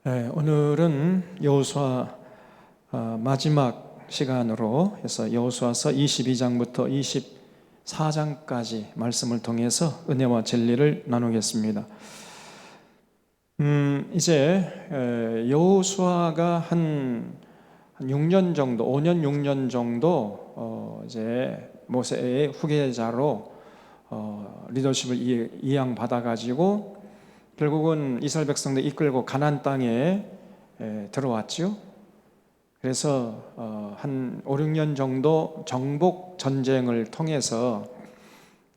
네, 오늘은 여호수아 마지막 시간으로 해서 여호수아서 22장부터 24장까지 말씀을 통해서 은혜와 진리를 나누겠습니다. 이제 여호수아가 한 6년 정도, 5년 6년 정도 이제 모세의 후계자로 리더십을 이양받아 가지고 결국은 이스라엘 백성들 이끌고 가나안 땅에 들어왔죠. 그래서 한 5, 6년 정도 정복 전쟁을 통해서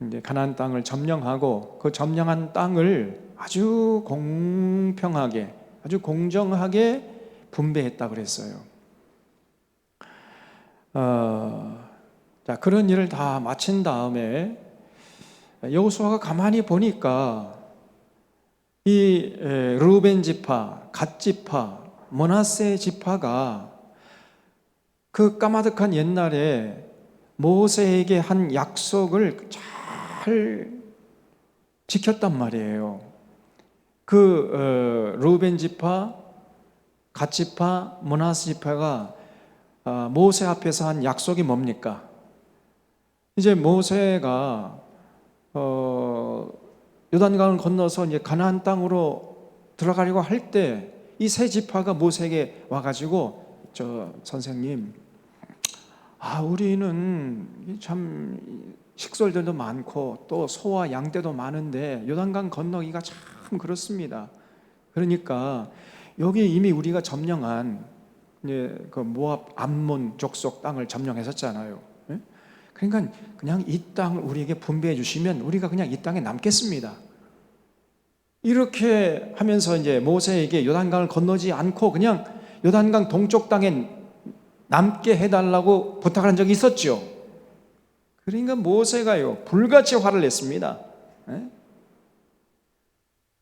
이제 가나안 땅을 점령하고 그 점령한 땅을 아주 공평하게, 아주 공정하게 분배했다 그랬어요. 자, 그런 일을 다 마친 다음에 여호수아가 가만히 보니까 이 르우벤 지파, 갓 지파, 므낫세 지파가 그 까마득한 옛날에 모세에게 한 약속을 잘 지켰단 말이에요. 그 르우벤 지파, 갓 지파, 므낫세 지파가 모세 앞에서 한 약속이 뭡니까? 이제 모세가 요단강을 건너서 이제 가나안 땅으로 들어가려고 할 때 이 세 지파가 모세에게 와가지고 선생님, 우리는 참 식솔들도 많고 또 소와 양떼도 많은데 요단강 건너기가 참 그렇습니다. 그러니까 여기 이미 우리가 점령한 그 모압 암몬 족속 땅을 점령했었잖아요. 그러니까 그냥 이 땅을 우리에게 분배해 주시면 우리가 그냥 이 땅에 남겠습니다. 이렇게 하면서 이제 모세에게 요단강을 건너지 않고 그냥 요단강 동쪽 땅에 남게 해달라고 부탁한 적이 있었죠. 그러니까 모세가요 불같이 화를 냈습니다.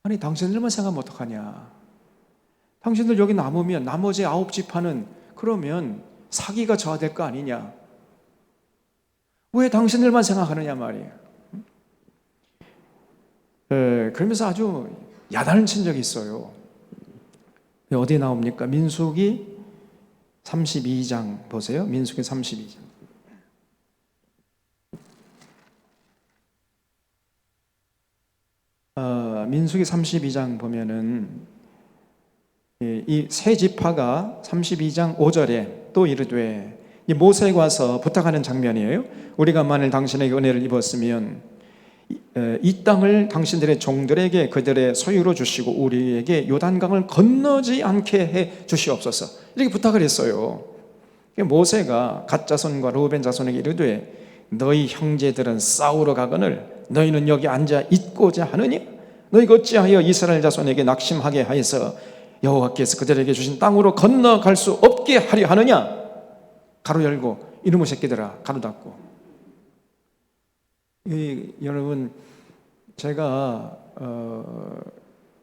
아니 당신들만 생각하면 어떡하냐? 당신들 여기 남으면 나머지 9지파는 그러면 사기가 저하될 거 아니냐? 왜 당신들만 생각하느냐 말이에요. 그러면서 아주 야단을 친 적이 있어요. 어디에 나옵니까? 민수기 32장 보세요. 민수기 32장. 민수기 32장 보면은 이 세 지파가 32장 5절에 또 이르되, 모세가 와서 부탁하는 장면이에요. 우리가 만일 당신에게 은혜를 입었으면 이 땅을 당신들의 종들에게 그들의 소유로 주시고 우리에게 요단강을 건너지 않게 해 주시옵소서, 이렇게 부탁을 했어요. 모세가 갓 자손과 르우벤 자손에게 이르되, 너희 형제들은 싸우러 가거늘 너희는 여기 앉아 있고자 하느냐? 너희가 어찌하여 이스라엘 자손에게 낙심하게 하여서 여호와께서 그들에게 주신 땅으로 건너갈 수 없게 하려 하느냐? 가로 열고 이놈의 새끼들아 가로 닫고. 여러분, 제가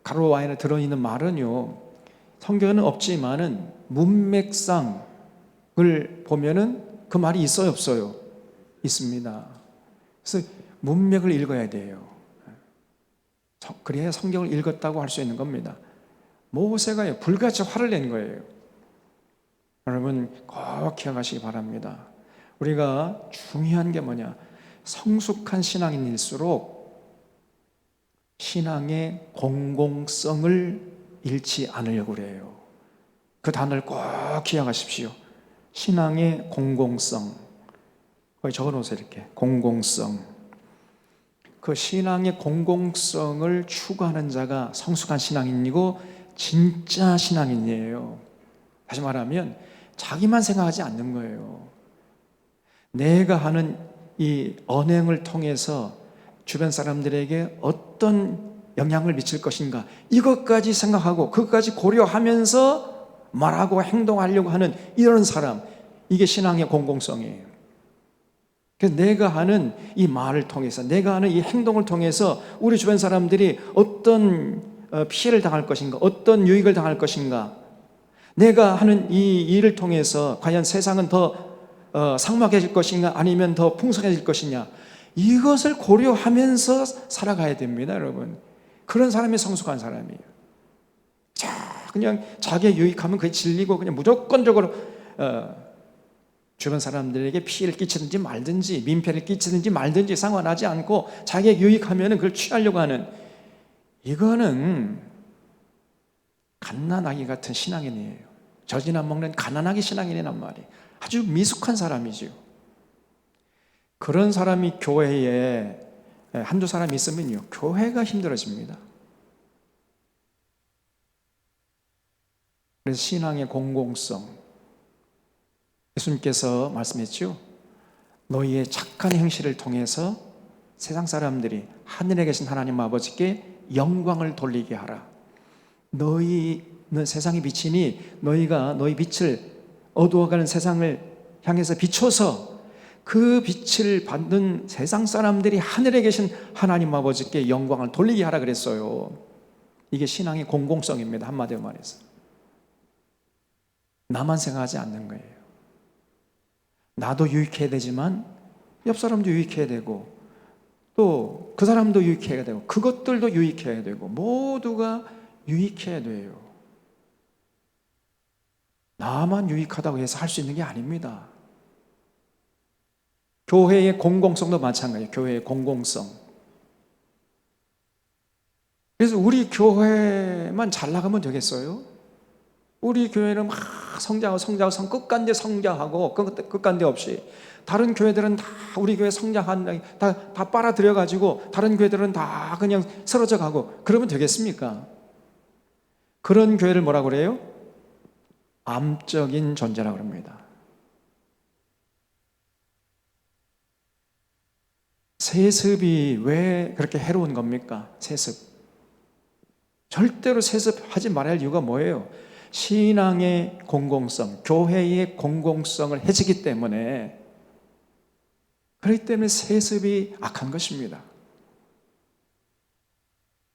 가로 안에 들어있는 말은요, 성경에는 없지만은 문맥상을 보면은 그 말이 있어요, 없어요? 있습니다. 그래서 문맥을 읽어야 돼요. 그래야 성경을 읽었다고 할 수 있는 겁니다. 모세가 불같이 화를 낸 거예요. 여러분 꼭 기억하시기 바랍니다. 우리가 중요한 게 뭐냐? 성숙한 신앙인일수록 신앙의 공공성을 잃지 않으려고 그래요. 그 단어를 꼭 기억하십시오. 신앙의 공공성. 거기 적어놓으세요. 이렇게 공공성. 그 신앙의 공공성을 추구하는 자가 성숙한 신앙인이고 진짜 신앙인이에요. 다시 말하면 자기만 생각하지 않는 거예요. 내가 하는 이 언행을 통해서 주변 사람들에게 어떤 영향을 미칠 것인가, 이것까지 생각하고 그것까지 고려하면서 말하고 행동하려고 하는 이런 사람, 이게 신앙의 공공성이에요. 그래서 내가 하는 이 말을 통해서, 내가 하는 이 행동을 통해서 우리 주변 사람들이 어떤 피해를 당할 것인가, 어떤 유익을 당할 것인가, 내가 하는 이 일을 통해서 과연 세상은 더 삭막해질 것인가 아니면 더 풍성해질 것이냐, 이것을 고려하면서 살아가야 됩니다, 여러분. 그런 사람이 성숙한 사람이에요. 자, 그냥 자기의 유익하면 그게 진리고 그냥 무조건적으로 주변 사람들에게 피해를 끼치든지 말든지 민폐를 끼치든지 말든지 상관하지 않고 자기의 유익하면 그걸 취하려고 하는, 이거는 갓난아기 같은 신앙인이에요. 젖이나 먹는 가난하게 신앙인이란 말이에요. 아주 미숙한 사람이죠. 그런 사람이 교회에 한두 사람 있으면요, 교회가 힘들어집니다. 그래서 신앙의 공공성, 예수님께서 말씀했죠. 너희의 착한 행실을 통해서 세상 사람들이 하늘에 계신 하나님 아버지께 영광을 돌리게 하라. 너희는 세상의 빛이니 너희가 너희 빛을 어두워가는 세상을 향해서 비춰서 그 빛을 받는 세상 사람들이 하늘에 계신 하나님 아버지께 영광을 돌리게 하라 그랬어요. 이게 신앙의 공공성입니다. 한마디로 말해서 나만 생각하지 않는 거예요. 나도 유익해야 되지만 옆 사람도 유익해야 되고 또 그 사람도 유익해야 되고 그것들도 유익해야 되고 모두가 유익해야 돼요. 나만 유익하다고 해서 할 수 있는 게 아닙니다. 교회의 공공성도 마찬가지예요. 교회의 공공성. 그래서 우리 교회만 잘 나가면 되겠어요? 우리 교회는 막 성장 끝간데 성장하고 끝간데 없이 다른 교회들은 다 우리 교회 성장한다 다 빨아들여 가지고 다른 교회들은 다 그냥 쓰러져 가고 그러면 되겠습니까? 그런 교회를 뭐라고 그래요? 암적인 존재라고 합니다. 세습이 왜 그렇게 해로운 겁니까? 세습. 절대로 세습하지 말아야 할 이유가 뭐예요? 신앙의 공공성, 교회의 공공성을 해치기 때문에, 그렇기 때문에 세습이 악한 것입니다.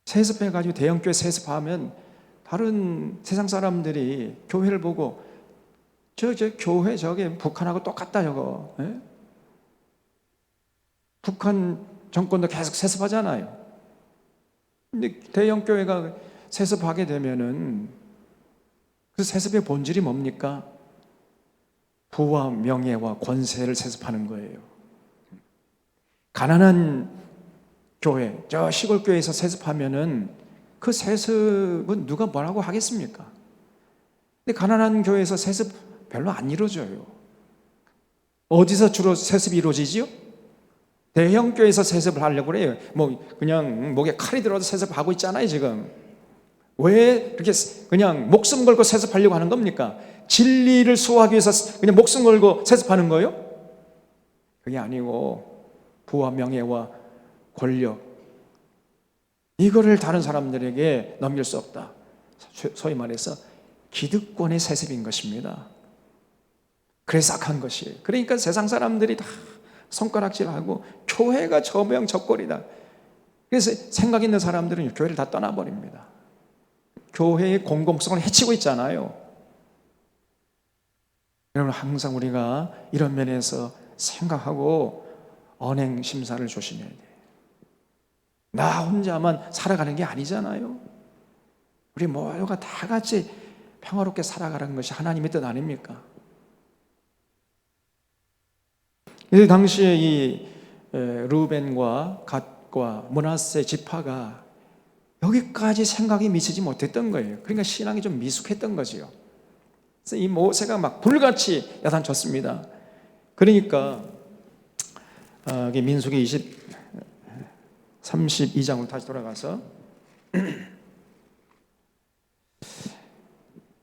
세습해가지고 대형교회 세습하면 다른 세상 사람들이 교회를 보고 저 교회 저게 북한하고 똑같다 저거. 예? 북한 정권도 계속 세습하잖아요. 근데 대형교회가 세습하게 되면은 그 세습의 본질이 뭡니까? 부와 명예와 권세를 세습하는 거예요. 가난한 교회, 저 시골 교회에서 세습하면은 그 세습은 누가 뭐라고 하겠습니까? 근데 가난한 교회에서 세습 별로 안 이루어져요. 어디서 주로 세습이 이루어지지요? 대형 교회에서 세습을 하려고 그래요. 뭐 그냥 목에 칼이 들어도 세습하고 있잖아요 지금. 왜 이렇게 그냥 목숨 걸고 세습하려고 하는 겁니까? 진리를 수호하기 위해서 그냥 목숨 걸고 세습하는 거예요? 그게 아니고 부와 명예와 권력, 이거를 다른 사람들에게 넘길 수 없다. 소위 말해서 기득권의 세습인 것입니다. 그래서 악한 것이에요. 그러니까 세상 사람들이 다 손가락질하고 교회가 저명저꼴이다. 그래서 생각 있는 사람들은 교회를 다 떠나버립니다. 교회의 공공성을 해치고 있잖아요. 여러분, 항상 우리가 이런 면에서 생각하고 언행 심사를 조심해야 돼요. 나 혼자만 살아가는 게 아니잖아요. 우리 모두가 다 같이 평화롭게 살아가는 것이 하나님의 뜻 아닙니까? 이 당시에 이 르우벤과 갓과 므낫세 지파가 여기까지 생각이 미치지 못했던 거예요. 그러니까 신앙이 좀 미숙했던 거지요. 그래서 이 모세가 막 불같이 야단쳤습니다. 그러니까 민수기 32장으로 다시 돌아가서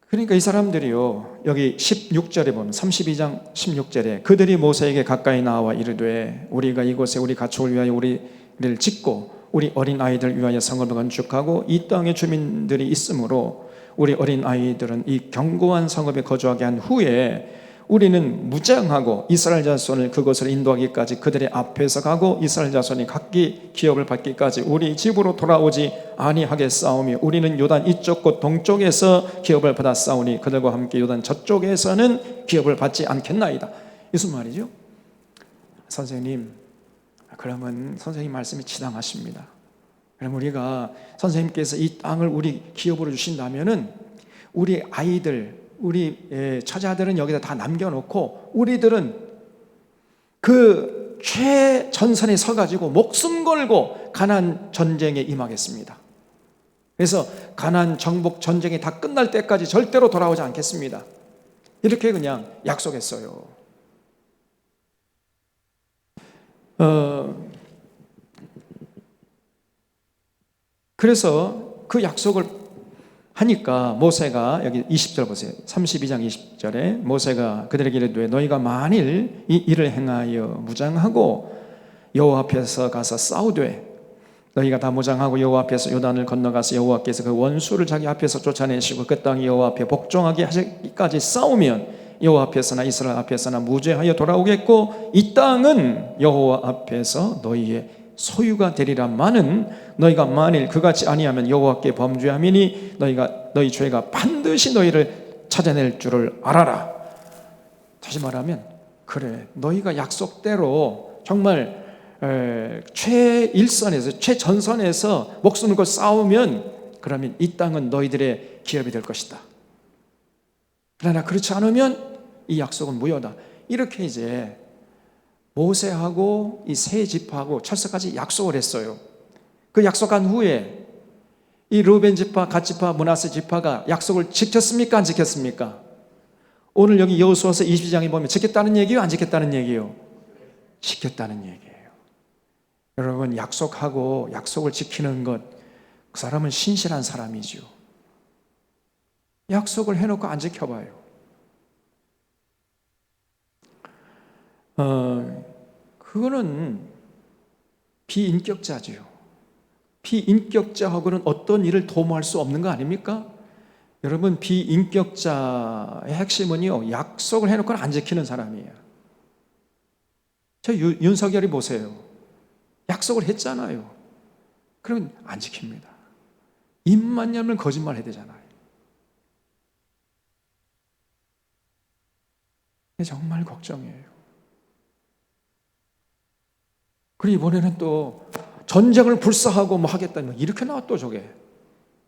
그러니까 이 사람들이요, 여기 16절에 보면 32장 16절에 그들이 모세에게 가까이 나와 이르되 우리가 이곳에 우리 가축을 위하여 우리를 짓고 우리 어린 아이들 위하여 성을 건축하고 이 땅에 주민들이 있으므로 우리 어린 아이들은 이 견고한 성읍에 거주하게 한 후에 우리는 무장하고 이스라엘 자손을 그곳을 인도하기까지 그들의 앞에서 가고 이스라엘 자손이 각기 기업을 받기까지 우리 집으로 돌아오지 아니하겠사오며 우리는 요단 이쪽 곳 동쪽에서 기업을 받았사오니 그들과 함께 요단 저쪽에서는 기업을 받지 않겠나이다. 무슨 말이죠? 선생님, 그러면 선생님 말씀이 지당하십니다. 그럼 우리가 선생님께서 이 땅을 우리 기업으로 주신다면은 우리 아이들, 우리 처자들은 여기다 다 남겨놓고 우리들은 그 최전선에 서가지고 목숨 걸고 가나안 전쟁에 임하겠습니다. 그래서 가나안 정복 전쟁이 다 끝날 때까지 절대로 돌아오지 않겠습니다. 이렇게 그냥 약속했어요. 그래서 그 약속을 하니까 모세가, 여기 20절 보세요. 32장 20절에 모세가 그들에게 이르되 너희가 만일 이 일을 행하여 무장하고 여호와 앞에서 가서 싸우되 너희가 다 무장하고 여호와 앞에서 요단을 건너가서 여호와께서 그 원수를 자기 앞에서 쫓아내시고 그 땅이 여호와 앞에 복종하게 하시기까지 싸우면 여호와 앞에서나 이스라엘 앞에서나 무죄하여 돌아오겠고 이 땅은 여호와 앞에서 너희의 소유가 되리라마는 너희가 만일 그같이 아니하면 여호와께 범죄함이니 너희 죄가 반드시 너희를 찾아낼 줄을 알아라. 다시 말하면 그래, 너희가 약속대로 정말 최일선에서 최전선에서 목숨을 걸고 싸우면 그러면 이 땅은 너희들의 기업이 될 것이다. 그러나 그렇지 않으면 이 약속은 무효다. 이렇게 이제 모세하고 이 세 지파하고 철석까지 약속을 했어요. 그 약속한 후에 이 르우벤 지파, 갓 지파, 므낫세 지파가 약속을 지켰습니까? 안 지켰습니까? 오늘 여기 여호수아서 22장에 보면 지켰다는 얘기요? 안 지켰다는 얘기요? 지켰다는 얘기예요. 여러분, 약속하고 약속을 지키는 것, 그 사람은 신실한 사람이죠. 약속을 해놓고 안 지켜봐요. 그거는 비인격자지요. 비인격자하고는 어떤 일을 도모할 수 없는 거 아닙니까? 여러분, 비인격자의 핵심은요, 약속을 해놓고는 안 지키는 사람이에요. 저 윤석열이 보세요. 약속을 했잖아요. 그러면 안 지킵니다. 입만 열면 거짓말 해야 되잖아요. 정말 걱정이에요. 그리고 이번에는 또 전쟁을 불사하고 뭐 하겠다, 이렇게 나왔또 저게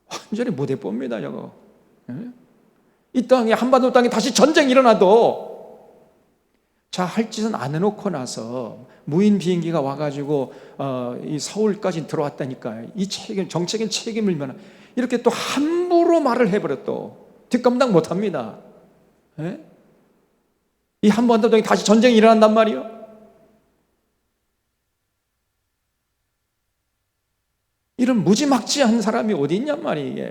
완전히 무대뽀입니다. 저거. 이 땅에, 한반도 땅에 다시 전쟁이 일어나도 자, 할 짓은 안 해놓고 나서 무인 비행기가 와가지고 이 서울까지 들어왔다니까. 이 정책인 책임을 면 이렇게 또 함부로 말을 해버려. 또 뒷감당 못합니다. 이 한반도 땅에 다시 전쟁이 일어난단 말이에요. 이런 무지막지한 사람이 어디 있냔 말이에요.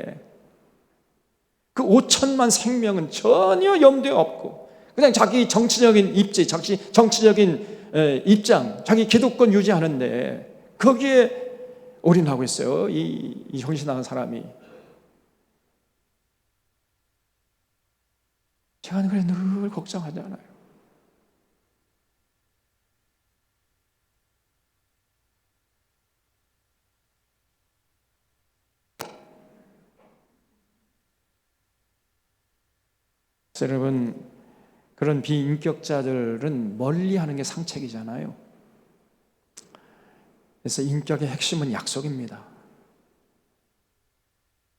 그 5천만 생명은 전혀 염두에 없고 그냥 자기 정치적인 입지, 자기 정치적인 입장, 자기 기득권 유지하는데 거기에 올인하고 있어요. 이 정신나간 사람이. 제가 그래 늘 걱정하잖아요. 여러분, 그런 비인격자들은 멀리하는 게 상책이잖아요. 그래서 인격의 핵심은 약속입니다.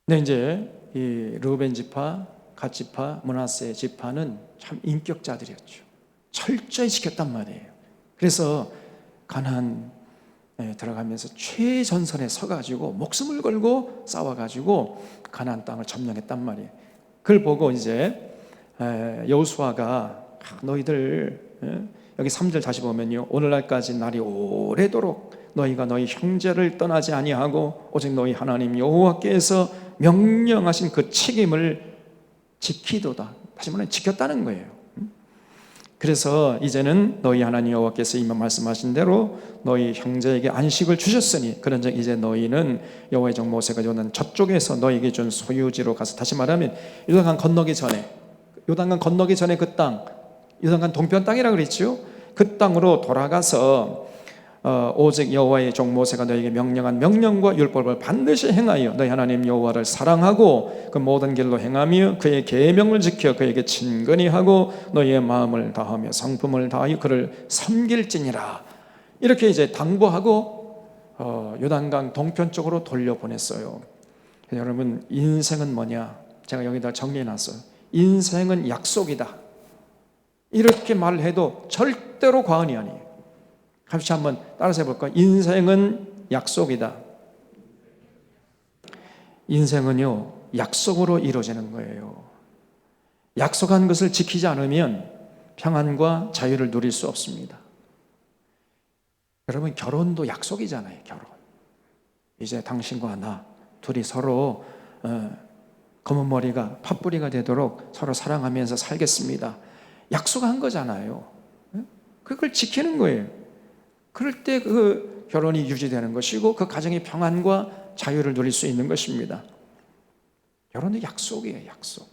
근데 이제 이 르우벤 지파, 갓 지파, 므낫세 지파는 참 인격자들이었죠. 철저히 지켰단 말이에요. 그래서 가나안에 들어가면서 최전선에 서가지고 목숨을 걸고 싸워가지고 가나안 땅을 점령했단 말이에요. 그걸 보고 이제 여호수아가 너희들, 여기 3절 다시 보면요, 오늘날까지 날이 오래도록 너희가 너희 형제를 떠나지 아니하고 오직 너희 하나님 여호와께서 명령하신 그 책임을 지키도다. 다시 말하면 지켰다는 거예요. 그래서 이제는 너희 하나님 여호와께서 이미 말씀하신 대로 너희 형제에게 안식을 주셨으니 그런즉 이제 너희는 여호와의 종 모세가 요단 저쪽에서 너희에게 준 소유지로 가서, 다시 말하면 요단강 건너기 전에 그 땅, 요단강 동편 땅이라고 그랬죠. 그 땅으로 돌아가서 오직 여호와의 종 모세가 너희에게 명령한 명령과 율법을 반드시 행하여 너희 하나님 여호와를 사랑하고 그 모든 길로 행하며 그의 계명을 지켜 그에게 친근히 하고 너희의 마음을 다하며 성품을 다하여 그를 섬길지니라. 이렇게 이제 당부하고 요단강 동편 쪽으로 돌려보냈어요. 여러분, 인생은 뭐냐? 제가 여기다 정리해 놨어요. 인생은 약속이다. 이렇게 말을 해도 절대로 과언이 아니에요. 같이 한번 따라서 해볼까요? 인생은 약속이다. 인생은요, 약속으로 이루어지는 거예요. 약속한 것을 지키지 않으면 평안과 자유를 누릴 수 없습니다. 여러분, 결혼도 약속이잖아요. 결혼. 이제 당신과 나 둘이 서로 검은 머리가 팥뿌리가 되도록 서로 사랑하면서 살겠습니다. 약속한 거잖아요. 그걸 지키는 거예요. 그럴 때 그 결혼이 유지되는 것이고 그 가정의 평안과 자유를 누릴 수 있는 것입니다. 결혼은 약속이에요. 약속.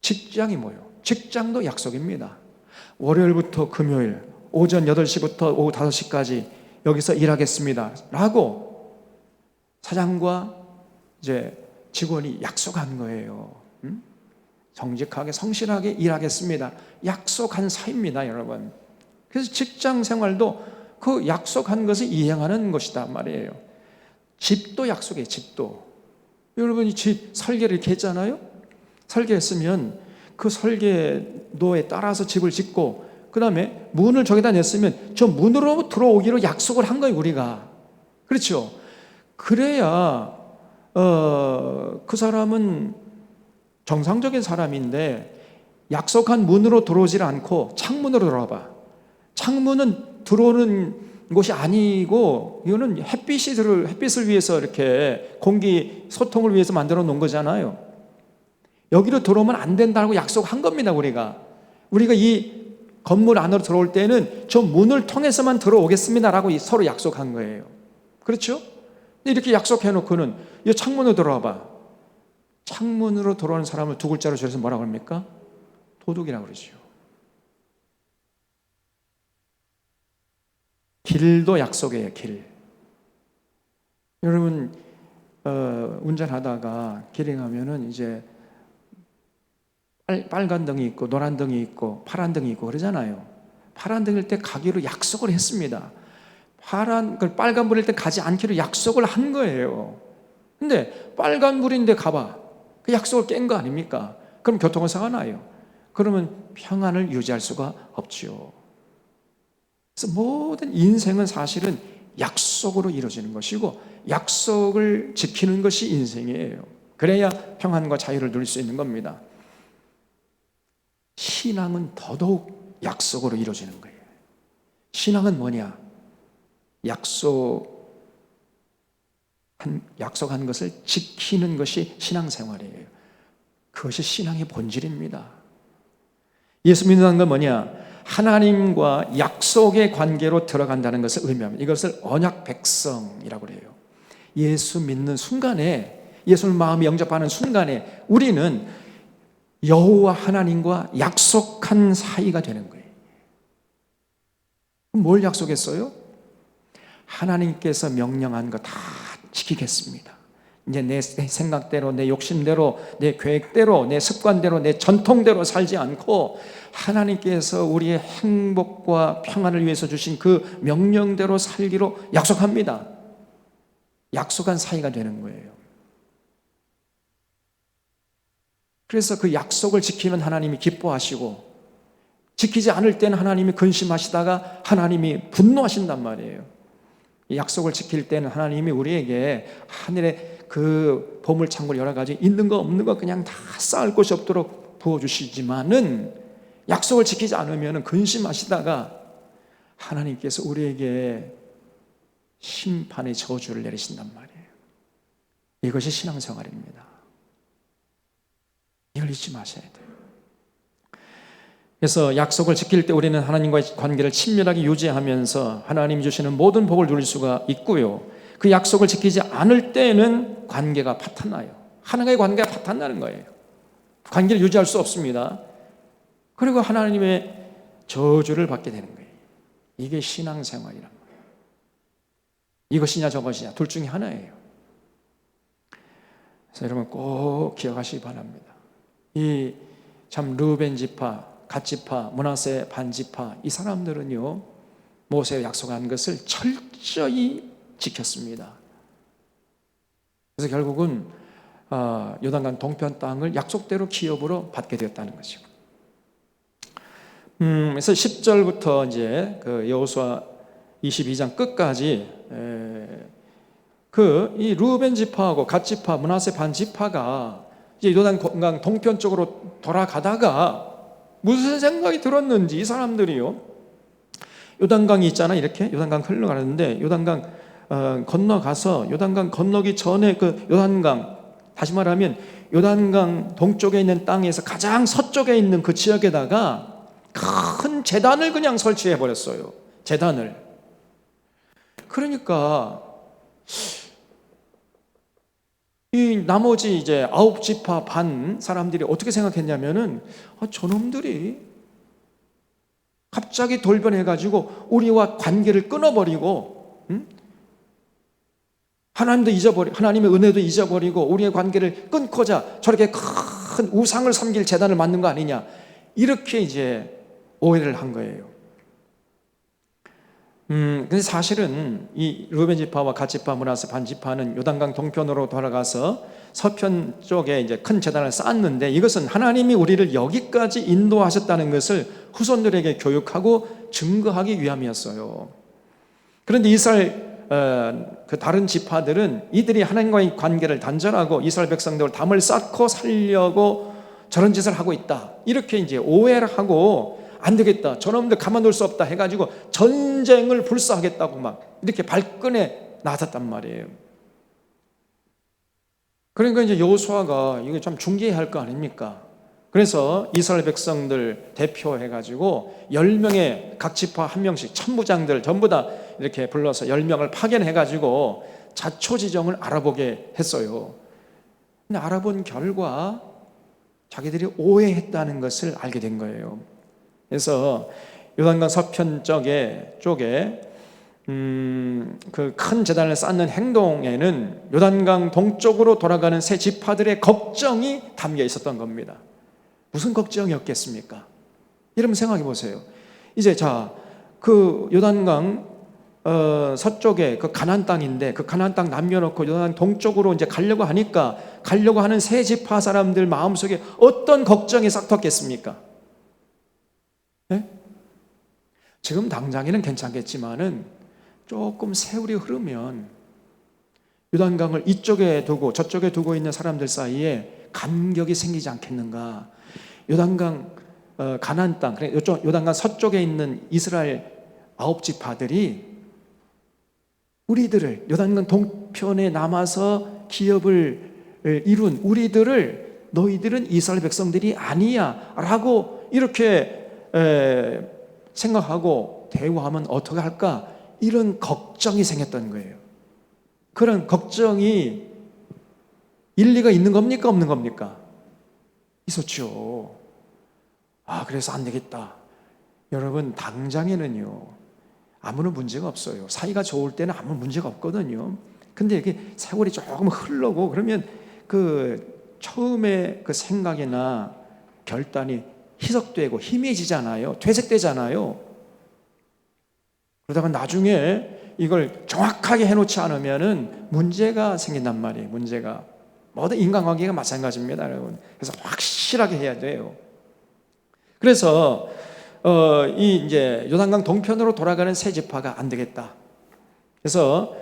직장이 뭐예요? 직장도 약속입니다. 월요일부터 금요일 오전 8시부터 오후 5시까지 여기서 일하겠습니다 라고 사장과 이제 직원이 약속한 거예요. 정직하게 성실하게 일하겠습니다. 약속한 사이입니다, 여러분. 그래서 직장 생활도 그 약속한 것을 이행하는 것이다 말이에요. 집도 약속이에요. 집도. 여러분이 집 설계를 이렇게 했잖아요. 설계했으면 그 설계도에 따라서 집을 짓고 그 다음에 문을 저기다 냈으면 저 문으로 들어오기로 약속을 한 거예요, 우리가. 그렇죠? 그래야 그 사람은 정상적인 사람인데 약속한 문으로 들어오질 않고 창문으로 들어와봐. 창문은 들어오는 곳이 아니고 이거는 햇빛을 위해서 이렇게 공기 소통을 위해서 만들어 놓은 거잖아요. 여기로 들어오면 안 된다고 약속한 겁니다. 우리가 이 건물 안으로 들어올 때는 저 문을 통해서만 들어오겠습니다라고 서로 약속한 거예요. 그렇죠? 이렇게 약속해 놓고는 이 창문으로 들어와봐. 창문으로 들어오는 사람을 두 글자로 줄여서 뭐라고 합니까? 도둑이라고 그러죠. 길도 약속이에요. 길. 여러분 운전하다가 길에 가면은 이제 빨간 등이 있고 노란 등이 있고 파란 등이 있고 그러잖아요. 파란 등일 때 가기로 약속을 했습니다. 빨간불일 때 가지 않기로 약속을 한 거예요. 근데 빨간불인데 가봐. 그 약속을 깬 거 아닙니까? 그럼 교통사고가 나요. 그러면 평안을 유지할 수가 없죠. 그래서 모든 인생은 사실은 약속으로 이루어지는 것이고 약속을 지키는 것이 인생이에요. 그래야 평안과 자유를 누릴 수 있는 겁니다. 신앙은 더더욱 약속으로 이루어지는 거예요. 신앙은 뭐냐? 약속한 것을 지키는 것이 신앙생활이에요. 그것이 신앙의 본질입니다. 예수 믿는 건 뭐냐? 하나님과 약속의 관계로 들어간다는 것을 의미합니다. 이것을 언약 백성이라고 그래요. 예수 믿는 순간에, 예수를 마음에 영접하는 순간에 우리는 여호와 하나님과 약속한 사이가 되는 거예요. 뭘 약속했어요? 하나님께서 명령한 거 다 지키겠습니다. 이제 내 생각대로, 내 욕심대로, 내 계획대로, 내 습관대로, 내 전통대로 살지 않고 하나님께서 우리의 행복과 평안을 위해서 주신 그 명령대로 살기로 약속합니다. 약속한 사이가 되는 거예요. 그래서 그 약속을 지키면 하나님이 기뻐하시고 지키지 않을 때는 하나님이 근심하시다가 하나님이 분노하신단 말이에요. 약속을 지킬 때는 하나님이 우리에게 하늘에 그 보물창고를 여러 가지 있는 거 없는 거 그냥 다 쌓을 곳이 없도록 부어주시지만은 약속을 지키지 않으면 근심하시다가 하나님께서 우리에게 심판의 저주를 내리신단 말이에요. 이것이 신앙생활입니다. 이걸 잊지 마셔야 돼요. 그래서 약속을 지킬 때 우리는 하나님과의 관계를 친밀하게 유지하면서 하나님이 주시는 모든 복을 누릴 수가 있고요. 그 약속을 지키지 않을 때는 관계가 파탄나요. 하나님과의 관계가 파탄나는 거예요. 관계를 유지할 수 없습니다. 그리고 하나님의 저주를 받게 되는 거예요. 이게 신앙생활이란 거예요. 이것이냐 저것이냐 둘 중에 하나예요. 그래서 여러분 꼭 기억하시기 바랍니다. 이 참 르우벤 지파, 갓 지파, 므낫세 반 지파 이 사람들은요 모세가 약속한 것을 철저히 지켰습니다. 그래서 결국은 요단강 동편 땅을 약속대로 기업으로 받게 되었다는 것이고. 그래서 10절부터 이제 그 여호수아 22장 끝까지 이 루벤 지파하고 갓 지파, 므낫세 반 지파가 이제 요단강 동편 쪽으로 돌아가다가 무슨 생각이 들었는지 이 사람들이요, 요단강이 있잖아, 이렇게 요단강 흘러가는데 요단강 건너가서 요단강 건너기 전에 그 요단강, 다시 말하면 요단강 동쪽에 있는 땅에서 가장 서쪽에 있는 그 지역에다가 큰 제단을 그냥 설치해 버렸어요. 제단을. 그러니까 이 나머지 이제 9지파 반 사람들이 어떻게 생각했냐면은 저놈들이 갑자기 돌변해가지고 우리와 관계를 끊어버리고, 하나님도 잊어버리고, 하나님의 은혜도 잊어버리고 우리의 관계를 끊고자 저렇게 큰 우상을 섬길 제단을 만든 거 아니냐, 이렇게 이제 오해를 한 거예요. 근데 사실은 이 루벤 지파와 갓 지파, 므낫세 반 지파는 요단강 동편으로 돌아가서 서편 쪽에 이제 큰 제단을 쌓았는데, 이것은 하나님이 우리를 여기까지 인도하셨다는 것을 후손들에게 교육하고 증거하기 위함이었어요. 그런데 이스라엘 그 다른 지파들은 이들이 하나님과의 관계를 단절하고 이스라엘 백성들을 담을 쌓고 살려고 저런 짓을 하고 있다, 이렇게 이제 오해를 하고, 안 되겠다, 저놈들 가만둘 수 없다 해가지고 전쟁을 불사하겠다고 막 이렇게 발끈해 나섰단 말이에요. 그러니까 이제 여호수아가 이거 좀 중재해야 할 거 아닙니까? 그래서 이스라엘 백성들 대표해가지고 10명의 각 지파 한 명씩 천부장들 전부 다 이렇게 불러서 10명을 파견해가지고 자초지정을 알아보게 했어요. 근데 알아본 결과 자기들이 오해했다는 것을 알게 된 거예요. 그래서 요단강 서편 쪽에 그 큰 제단을 쌓는 행동에는 요단강 동쪽으로 돌아가는 세 지파들의 걱정이 담겨 있었던 겁니다. 무슨 걱정이었겠습니까? 여러분 생각해 보세요. 이제 그 요단강 서쪽에 그 가나안 땅인데, 그 가나안 땅 남겨놓고 요단 동쪽으로 이제 가려고 하는 세 지파 사람들 마음속에 어떤 걱정이 싹 텄겠습니까? 네? 지금 당장에는 괜찮겠지만은 조금 세월이 흐르면 요단강을 이쪽에 두고 저쪽에 두고 있는 사람들 사이에 간격이 생기지 않겠는가? 요단강 가나안 땅, 요단강 서쪽에 있는 이스라엘 9지파들이 우리들을, 요단강 동편에 남아서 기업을 이룬 우리들을 너희들은 이스라엘 백성들이 아니야 라고 이렇게 생각하고 대우하면 어떻게 할까? 이런 걱정이 생겼던 거예요. 그런 걱정이 일리가 있는 겁니까? 없는 겁니까? 있었죠. 그래서 안 되겠다. 여러분, 당장에는요 아무런 문제가 없어요. 사이가 좋을 때는 아무 문제가 없거든요. 근데 이게 세월이 조금 흐르고 그러면 그 처음에 그 생각이나 결단이 희석되고 희미해지잖아요. 퇴색되잖아요. 그러다가 나중에 이걸 정확하게 해놓지 않으면은 문제가 생긴단 말이에요. 문제가. 모든 인간관계가 마찬가지입니다, 여러분. 그래서 확실하게 해야 돼요. 그래서 이제 요단강 동편으로 돌아가는 세 지파가 안 되겠다. 그래서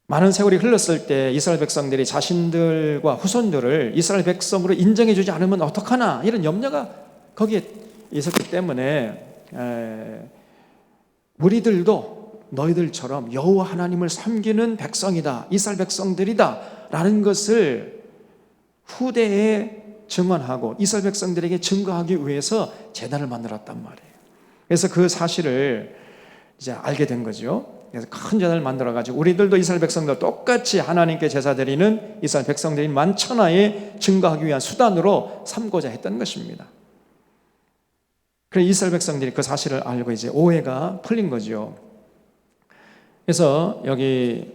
많은 세월이 흘렀을 때 이스라엘 백성들이 자신들과 후손들을 이스라엘 백성으로 인정해주지 않으면 어떡하나, 이런 염려가 거기에 있었기 때문에 우리들도 너희들처럼 여호와 하나님을 섬기는 백성이다, 이스라엘 백성들이다 라는 것을 후대에 증언하고 이스라엘 백성들에게 증거하기 위해서 제단을 만들었단 말이에요. 그래서 그 사실을 이제 알게 된 거죠. 그래서 큰 제단을 만들어가지고 우리들도 이스라엘 백성들 똑같이 하나님께 제사 드리는 이스라엘 백성들이 만천하에 증거하기 위한 수단으로 삼고자 했던 것입니다. 그래서 이스라엘 백성들이 그 사실을 알고 이제 오해가 풀린 거죠. 그래서 여기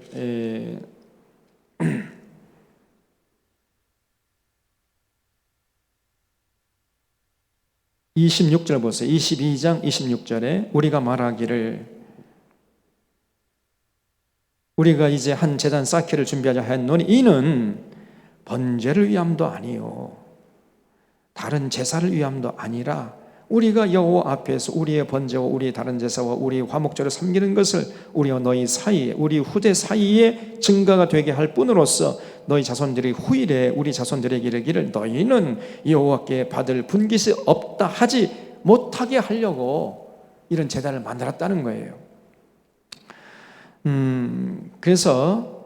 26절 보세요. 22장 26절에 우리가 말하기를 우리가 이제 한 제단 쌓기를 준비하자 했노니 이는 번제를 위함도 아니요 다른 제사를 위함도 아니라 우리가 여호와 앞에서 우리의 번제와 우리의 다른 제사와 우리의 화목제를 섬기는 것을 우리와 너희 사이에 우리 후대 사이에 증거가 되게 할 뿐으로써 너희 자손들이 후일에 우리 자손들에게 이르기를 너희는 여호와께 받을 분깃이 없다 하지 못하게 하려고 이런 제단을 만들었다는 거예요. 그래서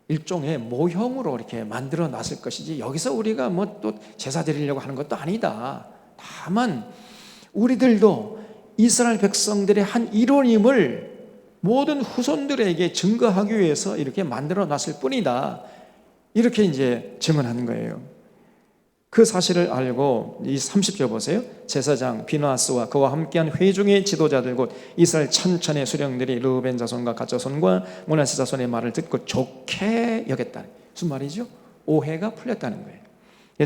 일종의 모형으로 이렇게 만들어 놨을 것이지 여기서 우리가 뭐 또 제사 드리려고 하는 것도 아니다. 다만 우리들도 이스라엘 백성들의 한 일원임을 모든 후손들에게 증거하기 위해서 이렇게 만들어 놨을 뿐이다. 이렇게 이제 증언하는 거예요. 그 사실을 알고 이 30절 보세요. 제사장 비누아스와 그와 함께한 회중의 지도자들 곧 이스라엘 천천의 수령들이 르우벤 자손과 갓 자손과 므낫세 자손의 말을 듣고 좋게 여겼다. 무슨 말이죠? 오해가 풀렸다는 거예요.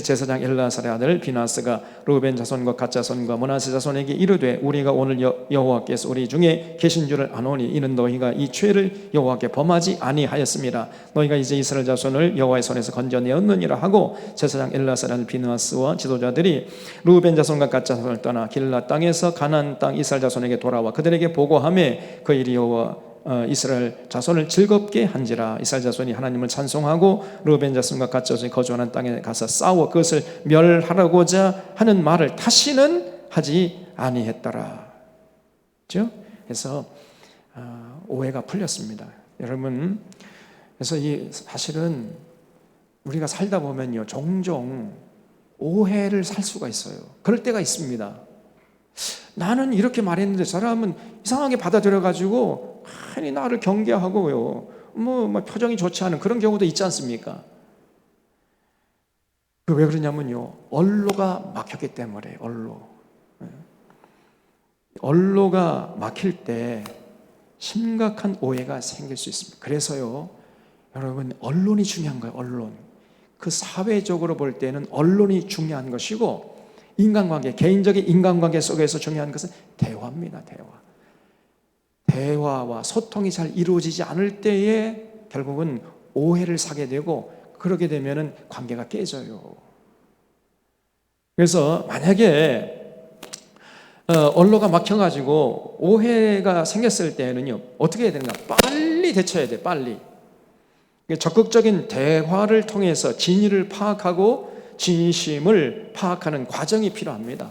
제사장 엘라살의 아들 비누아스가 르우벤 자손과 갓 자손과 므낫세 자손에게 이르되 우리가 오늘 여호와께서 우리 중에 계신 줄을 아노니 이는 너희가 이 죄를 여호와께 범하지 아니하였습니다. 너희가 이제 이스라엘 자손을 여호와의 손에서 건져내었느니라 하고 제사장 엘라살의 아들 비누아스와 지도자들이 르우벤 자손과 갓 자손을 떠나 길라 땅에서 가나안 땅 이스라엘 자손에게 돌아와 그들에게 보고하매 그 일이 여호와 이스라엘 자손을 즐겁게 한지라. 이스라엘 자손이 하나님을 찬송하고 르우벤 자손과 갓 자손이 거주하는 땅에 가서 싸워 그것을 멸하려고자 하는 말을 다시는 하지 아니했더라. 그렇죠? 그래서 오해가 풀렸습니다. 여러분, 그래서 이 사실은 우리가 살다 보면요 종종 오해를 살 수가 있어요. 그럴 때가 있습니다. 나는 이렇게 말했는데 사람은 이상하게 받아들여가지고 많이 나를 경계하고요 뭐 표정이 좋지 않은 그런 경우도 있지 않습니까? 왜 그러냐면요 언로가 막혔기 때문에. 언로가 막힐 때 심각한 오해가 생길 수 있습니다. 그래서요 여러분 언론이 중요한 거예요. 언론. 그 사회적으로 볼 때는 언론이 중요한 것이고 인간관계, 개인적인 인간관계 속에서 중요한 것은 대화입니다. 대화와 소통이 잘 이루어지지 않을 때에 결국은 오해를 사게 되고 그러게 되면 관계가 깨져요. 그래서 만약에 언로가 막혀가지고 오해가 생겼을 때는요 어떻게 해야 되는가? 빨리 대처해야 돼. 빨리 적극적인 대화를 통해서 진위를 파악하고 진심을 파악하는 과정이 필요합니다.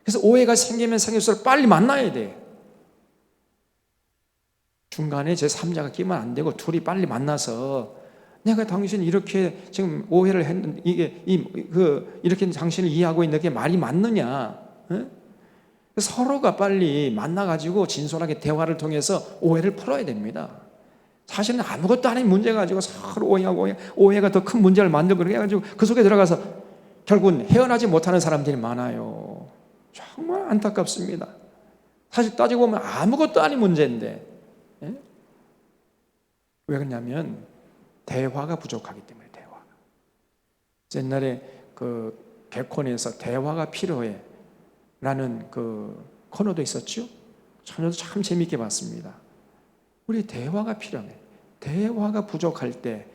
그래서 오해가 생기면 생길수록 빨리 만나야 돼. 중간에 제3자가 끼면 안 되고 둘이 빨리 만나서 내가 당신 이렇게 지금 오해를 했는데 이렇게 당신을 이해하고 있는 게 말이 맞느냐? 서로가 빨리 만나가지고 진솔하게 대화를 통해서 오해를 풀어야 됩니다. 사실은 아무것도 아닌 문제 가지고 서로 오해가 더 큰 문제를 만들고 그렇게 해가지고 그 속에 들어가서 결국은 헤어나지 못하는 사람들이 많아요. 정말 안타깝습니다. 사실 따지고 보면 아무것도 아닌 문제인데 왜 그러냐면 대화가 부족하기 때문에. 대화가. 옛날에 그 개콘에서 대화가 필요해 라는 그 코너도 있었죠. 저도 참 재밌게 봤습니다. 우리 대화가 필요해. 대화가 부족할 때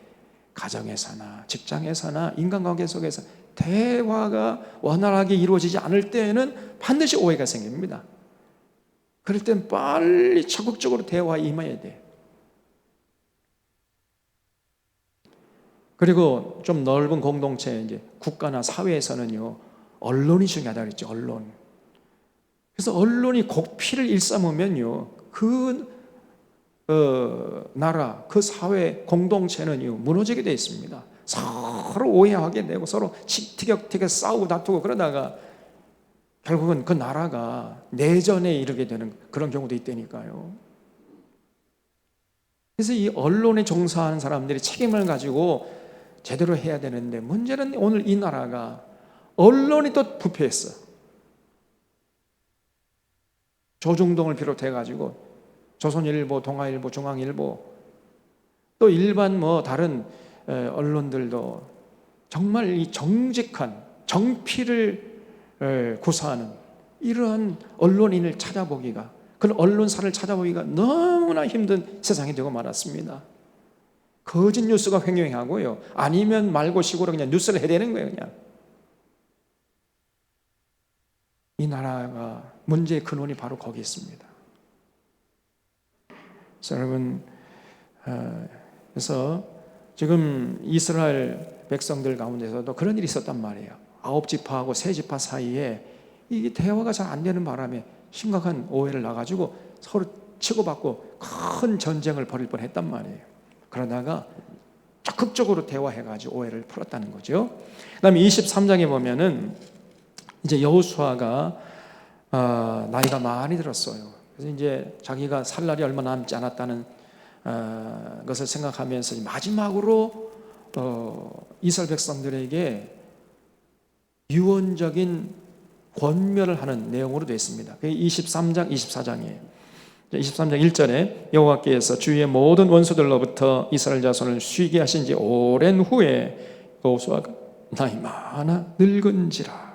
가정에서나 직장에서나 인간관계 속에서 대화가 원활하게 이루어지지 않을 때에는 반드시 오해가 생깁니다. 그럴 땐 빨리 적극적으로 대화에 임해야 돼. 그리고 좀 넓은 공동체, 이제 국가나 사회에서는요 언론이 중요하다 그랬죠. 언론. 그래서 언론이 곡피를 일삼으면요 그 나라, 그 사회 공동체는요 무너지게 되어 있습니다. 서로 오해하게 되고 서로 티격태격 싸우고 다투고 그러다가 결국은 그 나라가 내전에 이르게 되는 그런 경우도 있다니까요. 그래서 이 언론에 종사하는 사람들이 책임을 가지고 제대로 해야 되는데 문제는 오늘 이 나라가 언론이 또 부패했어. 조중동을 비롯해 가지고 조선일보, 동아일보, 중앙일보 또 일반 다른 언론들도 정말 이 정직한 정피를 구사하는 이러한 언론인을 찾아보기가 그런 언론사를 찾아보기가 너무나 힘든 세상이 되고 말았습니다. 거짓 뉴스가 횡행하고요. 아니면 말고식으로 그냥 뉴스를 해대는 거예요. 그냥. 이 나라가 문제의 근원이 바로 거기 있습니다. 그래서 여러분, 그래서 지금 이스라엘 백성들 가운데서도 그런 일이 있었단 말이에요. 9지파하고 3지파 사이에 이게 대화가 잘 안 되는 바람에 심각한 오해를 나가지고 서로 치고받고 큰 전쟁을 벌일 뻔했단 말이에요. 그러다가 적극적으로 대화해가지고 오해를 풀었다는 거죠. 그다음에 23장에 보면은 이제 여호수아가 나이가 많이 들었어요. 그래서 이제 자기가 살 날이 얼마 남지 않았다는 것을 생각하면서 마지막으로 이스라엘 백성들에게 유언적인 권면을 하는 내용으로 되어 있습니다. 그게 23장, 24장이에요. 23장 1절에 여호와께서 주위의 모든 원수들로부터 이스라엘 자손을 쉬게 하신 지 오랜 후에 여호수아가 나이 많아 늙은지라.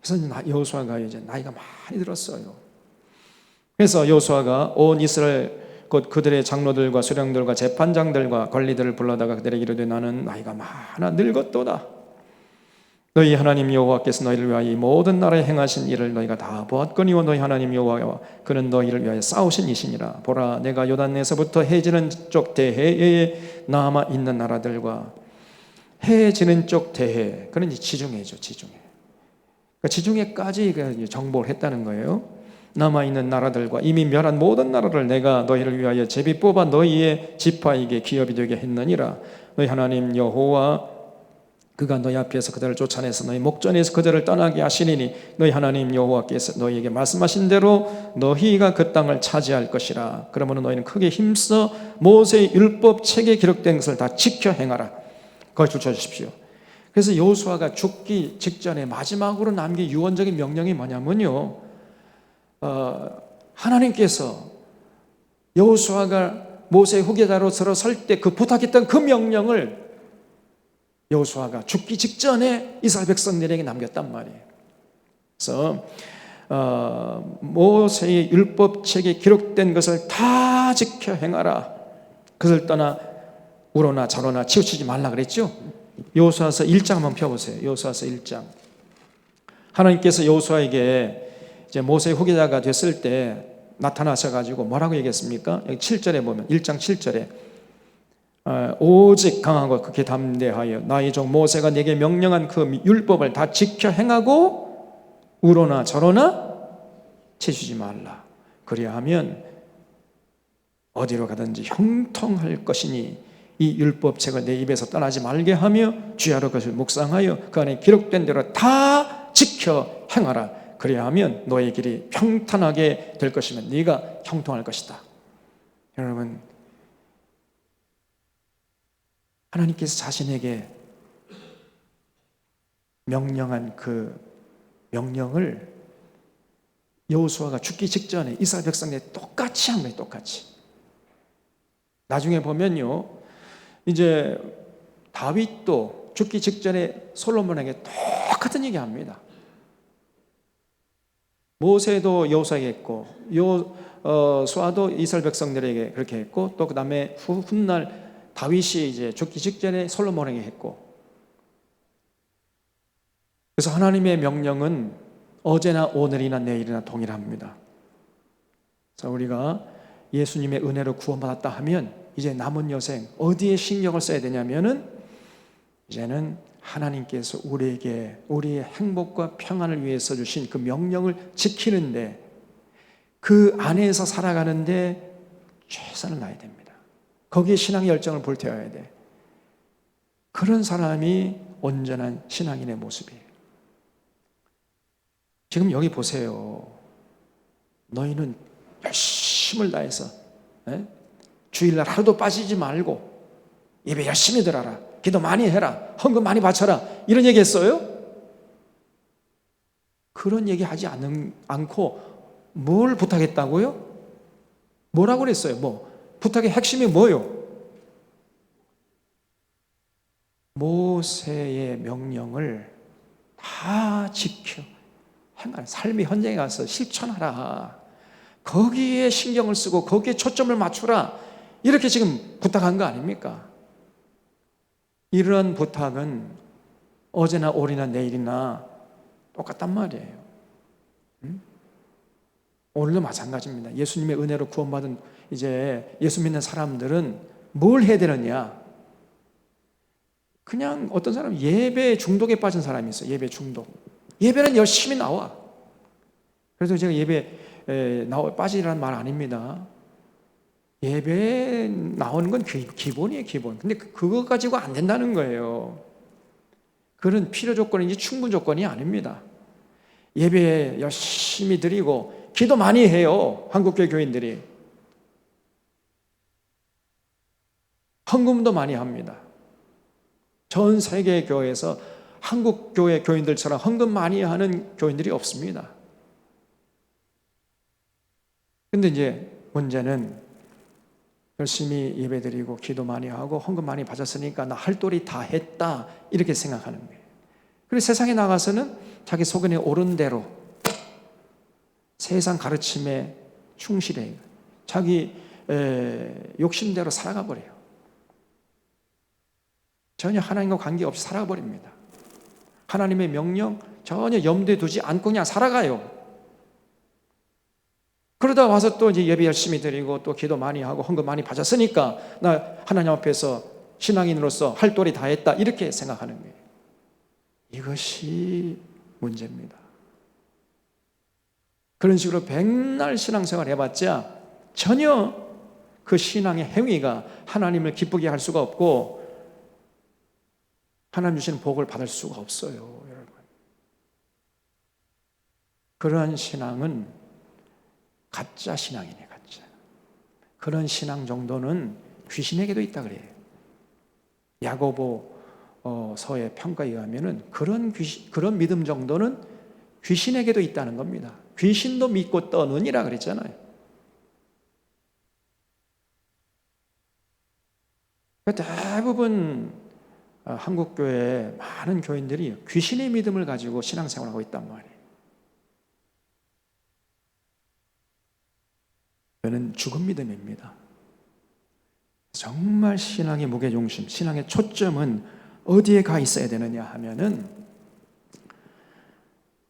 그래서 여호수아가 이제 나이가 많이 들었어요. 그래서 여호수아가 온 이스라엘 곧 그들의 장로들과 수령들과 재판장들과 관리들을 불러다가 그들에게 이르되 나는 나이가 많아 늙었도다. 너희 하나님 여호와께서 너희를 위하여 이 모든 나라에 행하신 일을 너희가 다 보았거니와 너희 하나님 여호와와 그는 너희를 위하여 싸우신 이시니라. 보라 내가 요단에서부터 해지는 쪽 대해에 남아 있는 나라들과 해지는 쪽 대해, 그런 지중해죠. 지중해. 그러니까 지중해까지 정복을 했다는 거예요. 남아있는 나라들과 이미 멸한 모든 나라를 내가 너희를 위하여 제비 뽑아 너희의 지파에게 기업이 되게 했느니라. 너희 하나님 여호와 그가 너희 앞에서 그들을 쫓아내서 너희 목전에서 그들을 떠나게 하시리니 너희 하나님 여호와께서 너희에게 말씀하신 대로 너희가 그 땅을 차지할 것이라. 그러므로 너희는 크게 힘써 모세의 율법 책에 기록된 것을 다 지켜 행하라. 그걸 주십시오. 그래서 여호수아가 죽기 직전에 마지막으로 남긴 유언적인 명령이 뭐냐면요, 하나님께서 여호수아가 모세의 후계자로 설 때 그 부탁했던 그 명령을 여호수아가 죽기 직전에 이스라엘 백성들에게 남겼단 말이에요. 그래서 모세의 율법책에 기록된 것을 다 지켜 행하라. 그것을 떠나 우로나 좌로나 치우치지 말라 그랬죠. 여호수아서 1장 한번 펴보세요. 여호수아서 1장. 하나님께서 여호수아에게 이제 모세의 후계자가 됐을 때 나타나셔가지고 뭐라고 얘기했습니까? 여기 7절에 보면 1장 7절에 오직 강하고 극히 담대하여 나의 종 모세가 내게 명령한 그 율법을 다 지켜 행하고 우로나 저로나 치우치지 말라. 그리하면 어디로 가든지 형통할 것이니 이 율법책을 내 입에서 떠나지 말게 하며 주야로 그것을 묵상하여 그 안에 기록된 대로 다 지켜 행하라. 그리하면 너의 길이 평탄하게 될 것이면 네가 형통할 것이다. 여러분, 하나님께서 자신에게 명령한 그 명령을 여호수아가 죽기 직전에 이스라엘 백성들이 똑같이 한 거예요. 똑같이. 나중에 보면요, 이제 다윗도 죽기 직전에 솔로몬에게 똑같은 얘기 합니다. 모세도 여호수아에게 했고 여호수아도 이스라엘 백성들에게 그렇게 했고 또 그 다음에 훗날 다윗이 이제 죽기 직전에 솔로몬에게 했고, 그래서 하나님의 명령은 어제나 오늘이나 내일이나 동일합니다. 그래서 우리가 예수님의 은혜로 구원받았다 하면 이제 남은 여생 어디에 신경을 써야 되냐면은 이제는 하나님께서 우리에게 우리의 행복과 평안을 위해서 주신 그 명령을 지키는데, 그 안에서 살아가는데 최선을 다해야 됩니다. 거기에 신앙의 열정을 불태워야 돼. 그런 사람이 온전한 신앙인의 모습이에요. 지금 여기 보세요. 너희는 열심을 다해서 주일날 하루도 빠지지 말고 예배 열심히 들어라, 기도 많이 해라, 헌금 많이 바쳐라, 이런 얘기 했어요? 그런 얘기 하지 않고 뭘 부탁했다고요? 뭐라고 그랬어요? 부탁의 핵심이 뭐예요? 모세의 명령을 다 지켜 삶의 현장에 가서 실천하라. 거기에 신경을 쓰고 거기에 초점을 맞추라. 이렇게 지금 부탁한 거 아닙니까? 이런 부탁은 어제나 오늘이나 내일이나 똑같단 말이에요. 오늘도 마찬가지입니다. 예수님의 은혜로 구원받은 이제 예수 믿는 사람들은 뭘 해야 되느냐? 그냥 어떤 사람은 예배 중독에 빠진 사람이 있어요. 예배 중독. 예배는 열심히 나와. 그래서 제가 예배 빠지라는 말 아닙니다. 예배 나오는 건 기본이에요, 기본. 근데 그거 가지고 안 된다는 거예요. 그런 필요 조건인지 충분 조건이 아닙니다. 예배 열심히 드리고 기도 많이 해요. 한국교회 교인들이. 헌금도 많이 합니다. 전 세계 교회에서 한국 교회 교인들처럼 헌금 많이 하는 교인들이 없습니다. 근데 이제 문제는 열심히 예배드리고 기도 많이 하고 헌금 많이 받았으니까 나 할 도리 다 했다 이렇게 생각하는 거예요. 그리고 세상에 나가서는 자기 소견에 옳은 대로 세상 가르침에 충실해요. 자기 욕심대로 살아가 버려요. 전혀 하나님과 관계없이 살아버립니다. 하나님의 명령 전혀 염두에 두지 않고 그냥 살아가요. 그러다 와서 또 이제 예배 열심히 드리고 또 기도 많이 하고 헌금 많이 받았으니까 나 하나님 앞에서 신앙인으로서 할 도리 다 했다 이렇게 생각하는 거예요. 이것이 문제입니다. 그런 식으로 백날 신앙생활 해봤자 전혀 그 신앙의 행위가 하나님을 기쁘게 할 수가 없고 하나님 주시는 복을 받을 수가 없어요, 여러분. 그러한 신앙은 가짜 신앙이네, 가짜. 그런 신앙 정도는 귀신에게도 있다 그래요. 야고보서의 평가에 의하면은 그런 믿음 정도는 귀신에게도 있다는 겁니다. 귀신도 믿고 떠느니라 그랬잖아요. 대부분 한국교회 많은 교인들이 귀신의 믿음을 가지고 신앙생활하고 있단 말이에요. 저는 죽은 믿음입니다. 정말 신앙의 무게중심, 신앙의 초점은 어디에 가 있어야 되느냐 하면은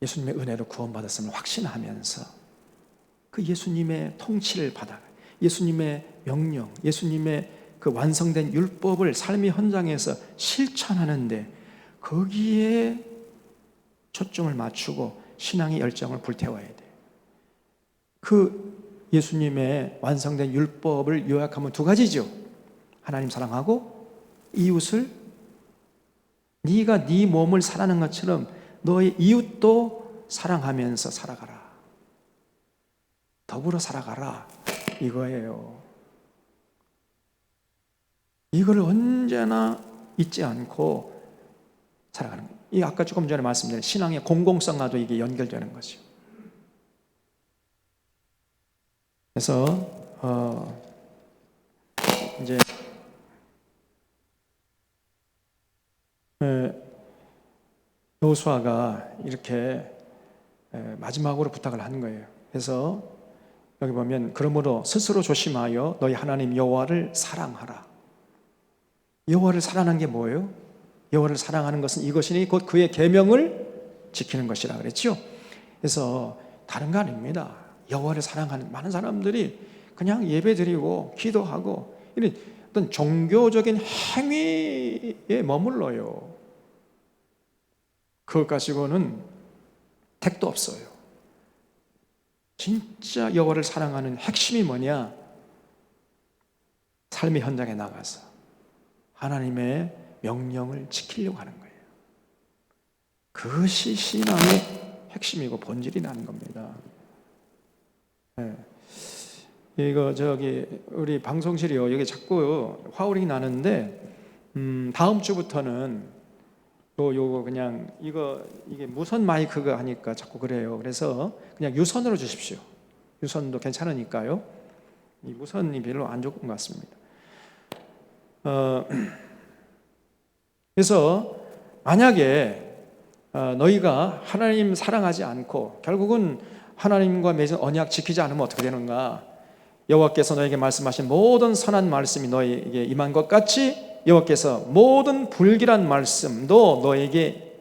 예수님의 은혜로 구원받았음을 확신하면서 그 예수님의 통치를 받아 예수님의 명령, 예수님의 그 완성된 율법을 삶의 현장에서 실천하는데 거기에 초점을 맞추고 신앙의 열정을 불태워야 돼. 그 예수님의 완성된 율법을 요약하면 두 가지죠. 하나님 사랑하고 이웃을 네가 네 몸을 사랑하는 것처럼 너의 이웃도 사랑하면서 살아가라. 더불어 살아가라. 이거예요. 이걸 언제나 잊지 않고 살아가는 거예요. 이 아까 조금 전에 말씀드린 신앙의 공공성과도 이게 연결되는 거죠. 그래서 이제 여호수아가 이렇게 마지막으로 부탁을 하는 거예요. 그래서 여기 보면 그러므로 스스로 조심하여 너희 하나님 여호와를 사랑하라. 여호와를 사랑하는 게 뭐예요? 여호와를 사랑하는 것은 이것이니 곧 그의 계명을 지키는 것이라 그랬죠. 그래서 다른 거 아닙니다. 여호와를 사랑하는 많은 사람들이 그냥 예배드리고 기도하고 이런 어떤 종교적인 행위에 머물러요. 그것 가지고는 택도 없어요. 진짜 여호와를 사랑하는 핵심이 뭐냐? 삶의 현장에 나가서 하나님의 명령을 지키려고 하는 거예요. 그것이 신앙의 핵심이고 본질이 나는 겁니다. 네. 이거 우리 방송실이요. 여기 자꾸 화우링이 나는데 다음 주부터는 요거 그냥 이게 무선 마이크가 하니까 자꾸 그래요. 그래서 그냥 유선으로 주십시오. 유선도 괜찮으니까요. 이 무선이 별로 안 좋은 것 같습니다. 그래서 만약에 너희가 하나님 사랑하지 않고 결국은 하나님과 맺은 언약 지키지 않으면 어떻게 되는가? 여호와께서 너에게 말씀하신 모든 선한 말씀이 너에게 임한 것 같이 여호와께서 모든 불길한 말씀도 너에게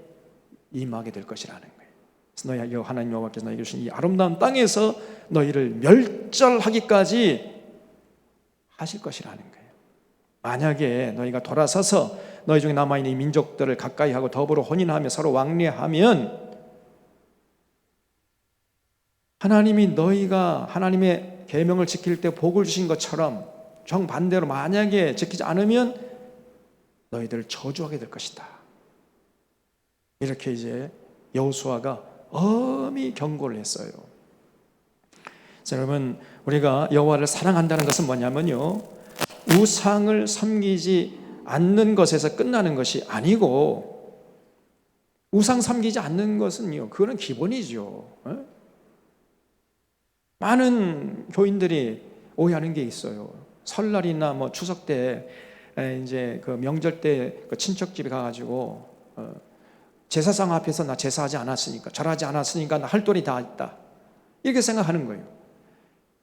임하게 될 것이라는 거예요. 그래서 너희 하나님 여호와께서 너에게 주신 이 아름다운 땅에서 너희를 멸절하기까지 하실 것이라는 거예요. 만약에 너희가 돌아서서 너희 중에 남아있는 이 민족들을 가까이 하고 더불어 혼인하며 서로 왕래하면 하나님이 너희가 하나님의 계명을 지킬 때 복을 주신 것처럼 정반대로 만약에 지키지 않으면 너희들을 저주하게 될 것이다. 이렇게 이제 여호수아가 엄히 경고를 했어요. 그래서 여러분, 우리가 여호와를 사랑한다는 것은 뭐냐면요, 우상을 섬기지 않는 것에서 끝나는 것이 아니고, 우상 섬기지 않는 것은요, 그거는 기본이죠. 많은 교인들이 오해하는 게 있어요. 설날이나 뭐 추석 때 이제 그 명절 때 그 친척 집에 가가지고 제사상 앞에서 나 제사하지 않았으니까, 절하지 않았으니까 나 할 돈이 다 있다, 이렇게 생각하는 거예요.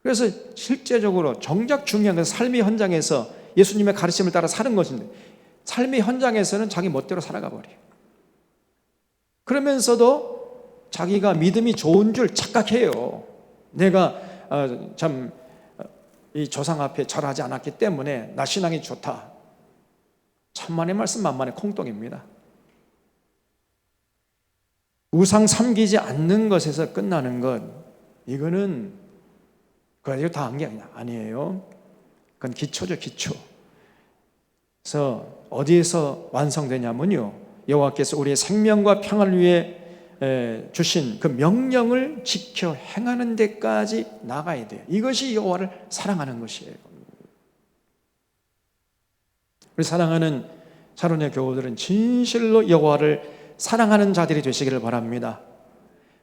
그래서 실제적으로 정작 중요한 것은 삶의 현장에서 예수님의 가르침을 따라 사는 것인데, 삶의 현장에서는 자기 멋대로 살아가 버려요. 그러면서도 자기가 믿음이 좋은 줄 착각해요. 내가 참 이 조상 앞에 절하지 않았기 때문에 나 신앙이 좋다. 천만의 말씀 만만의 콩떡입니다. 우상 섬기지 않는 것에서 끝나는 것, 이거는 그거 다 한 게 아니에요. 그건 기초죠, 기초. 그래서 어디에서 완성되냐면요, 여호와께서 우리의 생명과 평안을 위해 주신 그 명령을 지켜 행하는 데까지 나가야 돼요. 이것이 여호와를 사랑하는 것이에요. 우리 사랑하는 샤론의 교우들은 진실로 여호와를 사랑하는 자들이 되시기를 바랍니다.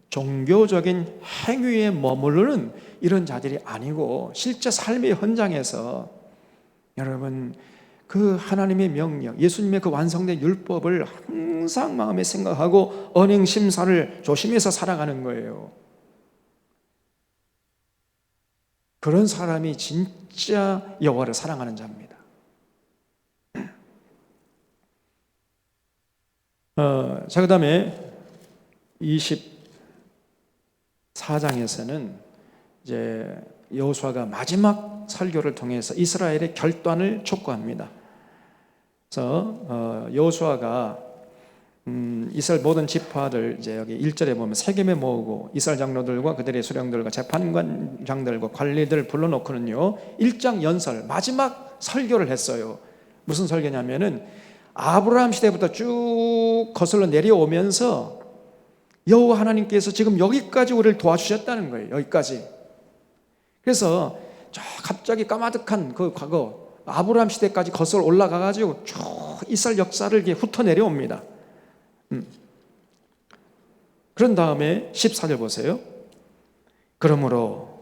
종교적인 행위에 머무르는 이런 자들이 아니고, 실제 삶의 현장에서 여러분 그 하나님의 명령, 예수님의 그 완성된 율법을 항상 마음에 생각하고 언행 심사를 조심해서 살아가는 거예요. 그런 사람이 진짜 여호와를 사랑하는 자입니다. 자, 그 다음에 24장에서는 이제 여호수아가 마지막 설교를 통해서 이스라엘의 결단을 촉구합니다. 그래서 여호수아가 이스라엘 모든 지파들, 이제 여기 1절에 보면 세겜에 모으고 이스라엘 장로들과 그들의 수령들과 재판관장들과 관리들 불러놓고는요, 일장 연설, 마지막 설교를 했어요. 무슨 설교냐면은 아브라함 시대부터 쭉 거슬러 내려오면서 여호와 하나님께서 지금 여기까지 우리를 도와주셨다는 거예요. 여기까지. 그래서 저 갑자기 까마득한 그 과거 아브라함 시대까지 거슬러 올라가가지고 쭉 이스라엘 역사를 이렇게 훑어 내려옵니다. 그런 다음에 14절 보세요. 그러므로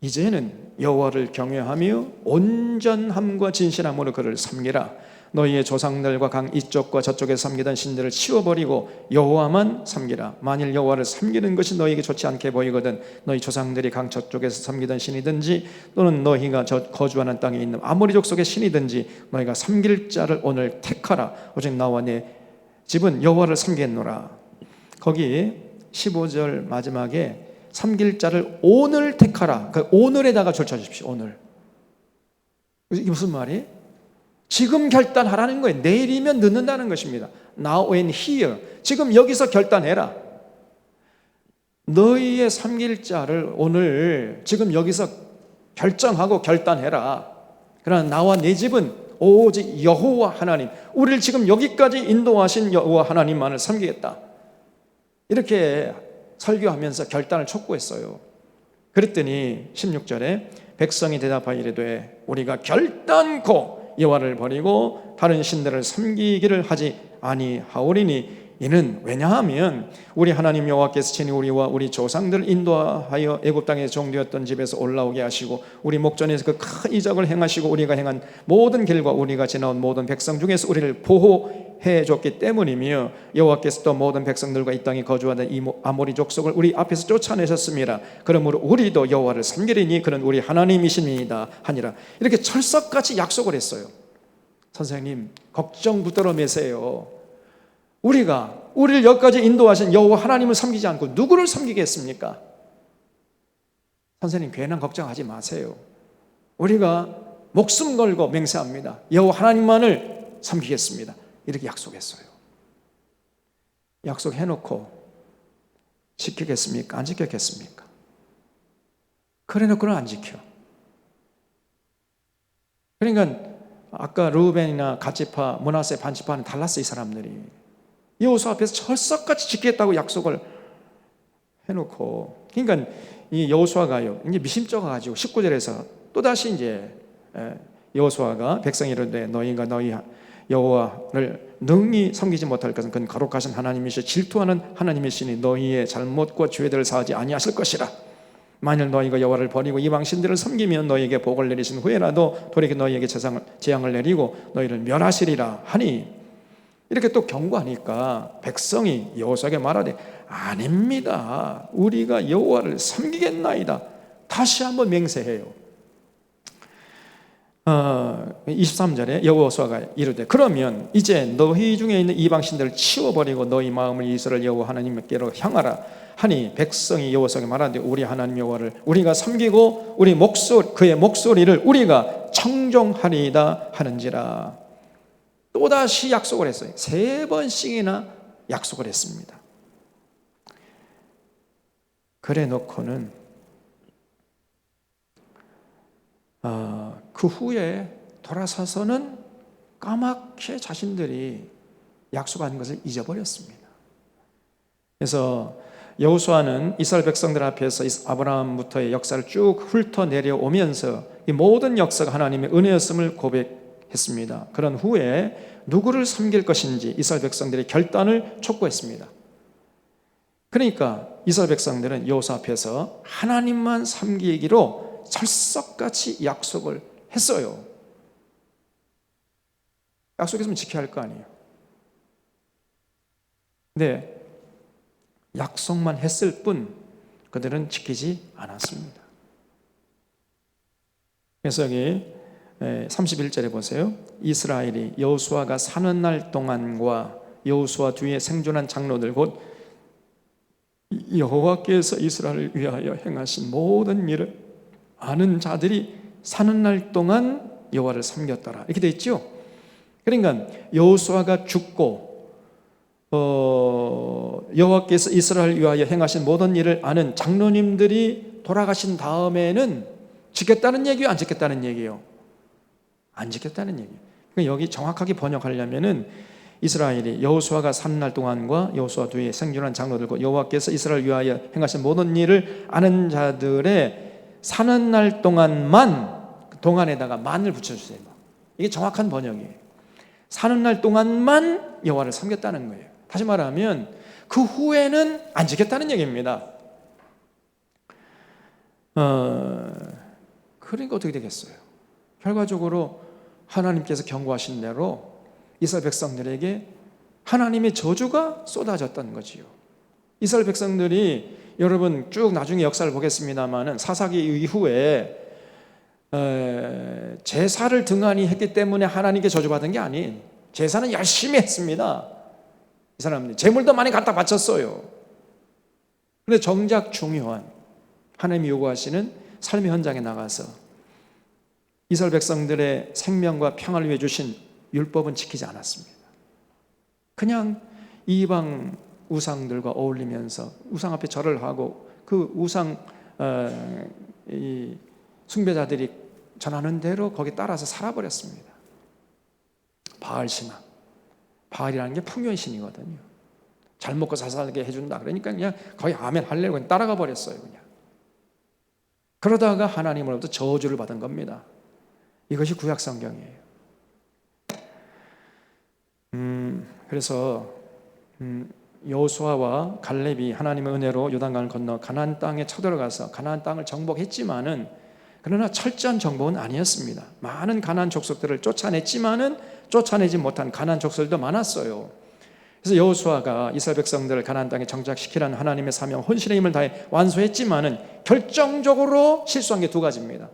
이제는 여호와를 경외하며 온전함과 진실함으로 그를 섬기라. 너희의 조상들과 강 이쪽과 저쪽에 섬기던 신들을 치워버리고 여호와만 섬기라. 만일 여호와를 섬기는 것이 너희에게 좋지 않게 보이거든 너희 조상들이 강 저쪽에서 섬기던 신이든지 또는 너희가 거주하는 땅에 있는 아모리 족속의 신이든지 너희가 섬길 자를 오늘 택하라. 오직 나와 내 집은 여호와를 섬기겠노라. 거기 15절 마지막에 섬길 자를 오늘 택하라. 그 오늘에다가 줄쳐주십시오. 오늘. 이게 무슨 말이에요? 지금 결단하라는 거예요. 내일이면 늦는다는 것입니다. Now and here. 지금 여기서 결단해라. 너희의 섬길 자를 오늘 지금 여기서 결정하고 결단해라. 그러나 나와 내 집은 오직 여호와 하나님, 우리를 지금 여기까지 인도하신 여호와 하나님만을 섬기겠다. 이렇게 설교하면서 결단을 촉구했어요. 그랬더니 16절에 백성이 대답하여 이르되 우리가 결단코 여호와를 버리고 다른 신들을 섬기기를 하지 아니하오리니 이는 왜냐하면 우리 하나님 여호와께서 친히 우리와 우리 조상들을 인도하여 애굽 땅에 종되었던 집에서 올라오게 하시고 우리 목전에서 그 큰 이적을 행하시고 우리가 행한 모든 길과 우리가 지나온 모든 백성 중에서 우리를 보호해 줬기 때문이며 여호와께서 또 모든 백성들과 이 땅에 거주하는 이 아모리 족속을 우리 앞에서 쫓아내셨습니다. 그러므로 우리도 여호와를 섬기리니 그는 우리 하나님이십니다 하니라. 이렇게 철석같이 약속을 했어요. 선생님, 걱정 붙들어 매세요. 우리를 여기까지 인도하신 여호와 하나님을 섬기지 않고 누구를 섬기겠습니까? 선생님, 괜한 걱정하지 마세요. 우리가 목숨 걸고 맹세합니다. 여호와 하나님만을 섬기겠습니다. 이렇게 약속했어요. 약속해놓고 지키겠습니까? 안 지켰겠습니까? 그래놓고는 안 지켜. 그러니까 아까 르우벤이나 갓지파, 므낫세, 반지파는 달랐어. 이 사람들이 여호수아 앞에서 철석같이 지키겠다고 약속을 해놓고, 그러니까 이 여호수아가요 이제 미심쩍어가지고 19절에서 또다시 이제 여호수아가 백성이 이르되 너희가 너희 여호와를 능히 섬기지 못할 것은 그는 거룩하신 하나님이시오 질투하는 하나님이시니 너희의 잘못과 죄들을 사하지 아니하실 것이라. 만일 너희가 여호와를 버리고 이방 신들을 섬기면 너희에게 복을 내리신 후에라도 돌이켜 너희에게 재앙을 내리고 너희를 멸하시리라 하니, 이렇게 또 경고하니까 백성이 여호수아에게 말하되 아닙니다, 우리가 여호와를 섬기겠나이다. 다시 한번 맹세해요. 23절에 여호수아가 이르되 그러면 이제 너희 중에 있는 이방신들을 치워버리고 너희 마음을 이스라엘 여호와 하나님께로 향하라 하니, 백성이 여호수아에게 말하되 우리 하나님 여호와를 우리가 섬기고 그의 목소리를 우리가 청종하리이다 하는지라. 또다시 약속을 했어요. 3번씩이나 약속을 했습니다. 그래 놓고는 그 후에 돌아서서는 까맣게 자신들이 약속한 것을 잊어버렸습니다. 그래서 여호수아는 이스라엘 백성들 앞에서 아브라함부터의 역사를 쭉 훑어 내려오면서 이 모든 역사가 하나님의 은혜였음을 고백했습니다. 그런 후에 누구를 섬길 것인지 이스라엘 백성들의 결단을 촉구했습니다. 그러니까 이스라엘 백성들은 여호수아 앞에서 하나님만 섬기기로 철석같이 약속을 했어요. 약속했으면 지켜야 할 거 아니에요. 근데 약속만 했을 뿐 그들은 지키지 않았습니다. 그래서 여기 31절에 보세요. 이스라엘이 여호수아가 사는 날 동안과 여호수아 뒤에 생존한 장로들 곧 여호와께서 이스라엘을 위하여 행하신 모든 일을 아는 자들이 사는 날 동안 여호와를 섬겼더라. 이렇게 되어 있죠. 그러니까 여호수아가 죽고 여호와께서 이스라엘을 위하여 행하신 모든 일을 아는 장로님들이 돌아가신 다음에는 지켰다는 얘기요, 안 지켰다는 얘기요? 안 지켰다는 얘기예요. 그러니까 여기 정확하게 번역하려면은 이스라엘이 여호수아가 사는 날 동안과 여호수아 뒤에 생존한 장로들과 여호와께서 이스라엘을 위하여 행하신 모든 일을 아는 자들의 사는 날 동안만, 동안에다가 만을 붙여주세요. 이게 정확한 번역이에요. 사는 날 동안만 여호와를 섬겼다는 거예요. 다시 말하면 그 후에는 안 지켰다는 얘기입니다. 그러니까 어떻게 되겠어요? 결과적으로 하나님께서 경고하신 대로 이스라엘 백성들에게 하나님의 저주가 쏟아졌던 거지요. 이스라엘 백성들이 여러분 쭉 나중에 역사를 보겠습니다만은 사사기 이후에 제사를 등한히 했기 때문에 하나님께 저주받은 게 아닌, 제사는 열심히 했습니다. 이 사람들이 재물도 많이 갖다 바쳤어요. 그런데 정작 중요한 하나님이 요구하시는 삶의 현장에 나가서 이스라엘 백성들의 생명과 평화를 위해 주신 율법은 지키지 않았습니다. 그냥 이방 우상들과 어울리면서 우상 앞에 절을 하고 그 우상 이 숭배자들이 전하는 대로 거기 따라서 살아버렸습니다. 바알 신앙, 바알이라는 게 풍요의 신이거든요. 잘 먹고 잘 살게 해준다 그러니까 그냥 거의 아멘 할래고 그냥 따라가 버렸어요. 그냥 그러다가 하나님으로부터 저주를 받은 겁니다. 이것이 구약 성경이에요. 그래서 여호수아와 갈렙이 하나님의 은혜로 요단강을 건너 가나안 땅에 쳐들어가서 가나안 땅을 정복했지만은, 그러나 철저한 정복은 아니었습니다. 많은 가나안 족속들을 쫓아냈지만은 쫓아내지 못한 가나안 족속들도 많았어요. 그래서 여호수아가 이스라엘 백성들을 가나안 땅에 정착시키라는 하나님의 사명, 혼신의 힘을 다해 완수했지만은 결정적으로 실수한 게 두 가지입니다.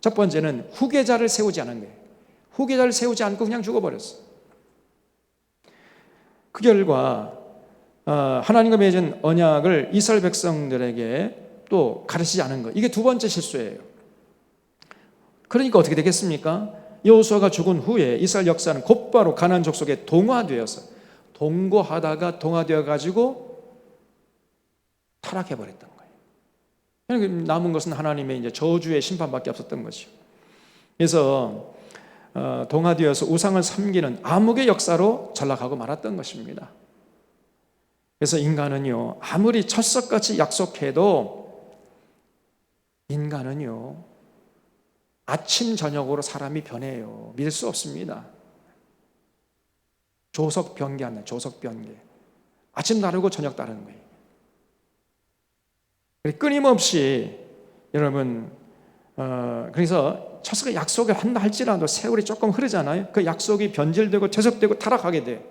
첫 번째는 후계자를 세우지 않은 거예요. 후계자를 세우지 않고 그냥 죽어버렸어요. 그 결과 하나님과 맺은 언약을 이스라엘 백성들에게 또 가르치지 않은 것, 이게 두 번째 실수예요. 그러니까 어떻게 되겠습니까? 여호수아가 죽은 후에 이스라엘 역사는 곧바로 가나안 족속에 동화되어서 동거하다가 동화되어 가지고 타락해 버렸던 거예요. 남은 것은 하나님의 이제 저주의 심판밖에 없었던 것이요. 그래서 동화되어서 우상을 섬기는 암흑의 역사로 전락하고 말았던 것입니다. 그래서 인간은요, 아무리 철석같이 약속해도 인간은요, 아침 저녁으로 사람이 변해요. 믿을 수 없습니다. 조석 변개한다. 조석 변개. 아침 다르고 저녁 다른 거예요. 끊임없이 여러분, 그래서 철석의 약속을 한다 할지라도 세월이 조금 흐르잖아요. 그 약속이 변질되고 퇴색되고 타락하게 돼요.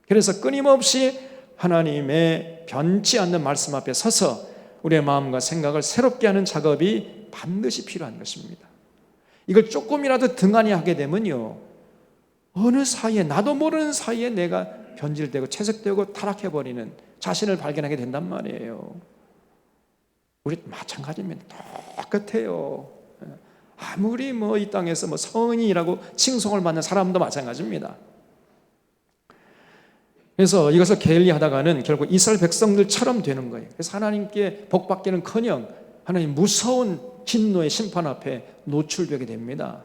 그래서 끊임없이 하나님의 변치 않는 말씀 앞에 서서 우리의 마음과 생각을 새롭게 하는 작업이 반드시 필요한 것입니다. 이걸 조금이라도 등한히 하게 되면요, 어느 사이에, 나도 모르는 사이에 내가 변질되고 채색되고 타락해버리는 자신을 발견하게 된단 말이에요. 우리 마찬가지입니다. 똑같아요. 아무리 이 땅에서 성인이라고 칭송을 받는 사람도 마찬가지입니다. 그래서 이것을 게을리하다가는 결국 이스라엘 백성들처럼 되는 거예요. 그래서 하나님께 복받기는커녕 하나님 무서운 진노의 심판 앞에 노출되게 됩니다.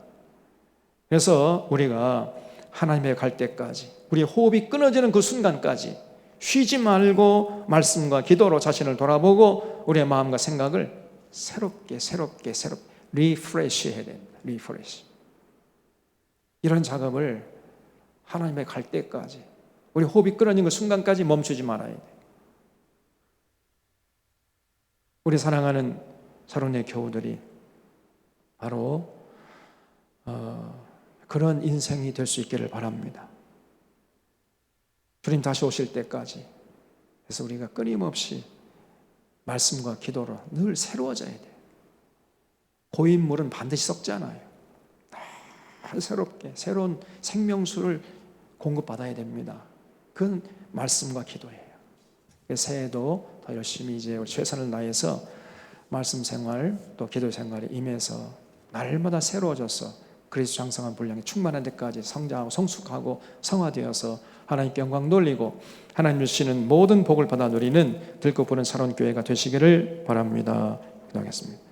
그래서 우리가 하나님의 갈 때까지, 우리의 호흡이 끊어지는 그 순간까지 쉬지 말고 말씀과 기도로 자신을 돌아보고 우리의 마음과 생각을 새롭게 리프레시 해야 됩니다. 리프레시. 이런 작업을 하나님의 갈 때까지, 우리 호흡이 끊어진 그 순간까지 멈추지 말아야 돼요. 우리 사랑하는 사랑의 교우들이 바로 그런 인생이 될 수 있기를 바랍니다. 주님 다시 오실 때까지. 그래서 우리가 끊임없이 말씀과 기도로 늘 새로워져야 돼요. 고인물은 반드시 썩잖아요. 늘 새롭게 새로운 생명수를 공급받아야 됩니다. 그건 말씀과 기도예요. 새해도 더 열심히 이제 최선을 다해서 말씀 생활 또 기도 생활에 임해서 날마다 새로워져서 그리스도 장성한 분량이 충만한 데까지 성장하고 성숙하고 성화되어서 하나님께 영광 돌리고 하나님 주시는 모든 복을 받아 누리는 들고 부는 새로운 교회가 되시기를 바랍니다. 기도하겠습니다.